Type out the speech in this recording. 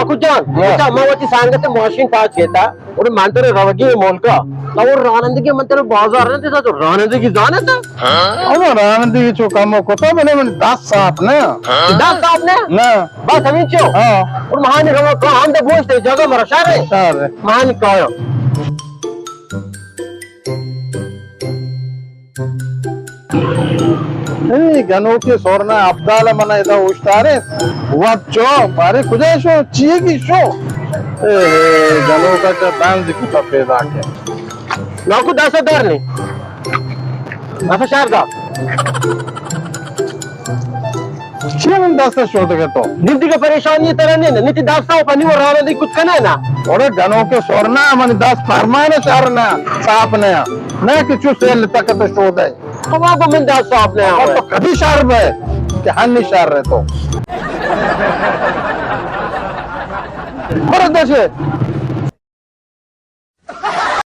Aku John, kita mau wati sangat machine touch kita. Udah mantar rawagi mall ka. Tahu रानंद के मंत्र बाजार ने तो रानंद की जाने था अब रानंदी की चो काम को तो मैंने 10 साथ ना 10 साहब ने ना बस हमें चो हाँ और महान रवा को हम तो बोलते जगह मरा सारे सारे महान कहो नहीं गनो के सोरना अब्दाला मना इधर उस्तारे वच्चो पारे कुछ शो चाहिए की शो गनो का चांस दिखता पैदा के नाकु 10,000 नहीं apa syarga चेमन 10 शो तो के तो निधि का परेशानी तरह नहीं ना निधि 10 साहब पानी और रानंद कुछ करना है ना और गनो के सोरना मन 10 फरमाने चारना साफ ने ना किछु सेल तक तो शो दे तो वो में 10 साहब ने और तो कभी शार्प है कि हानि शार रहे तो और दशे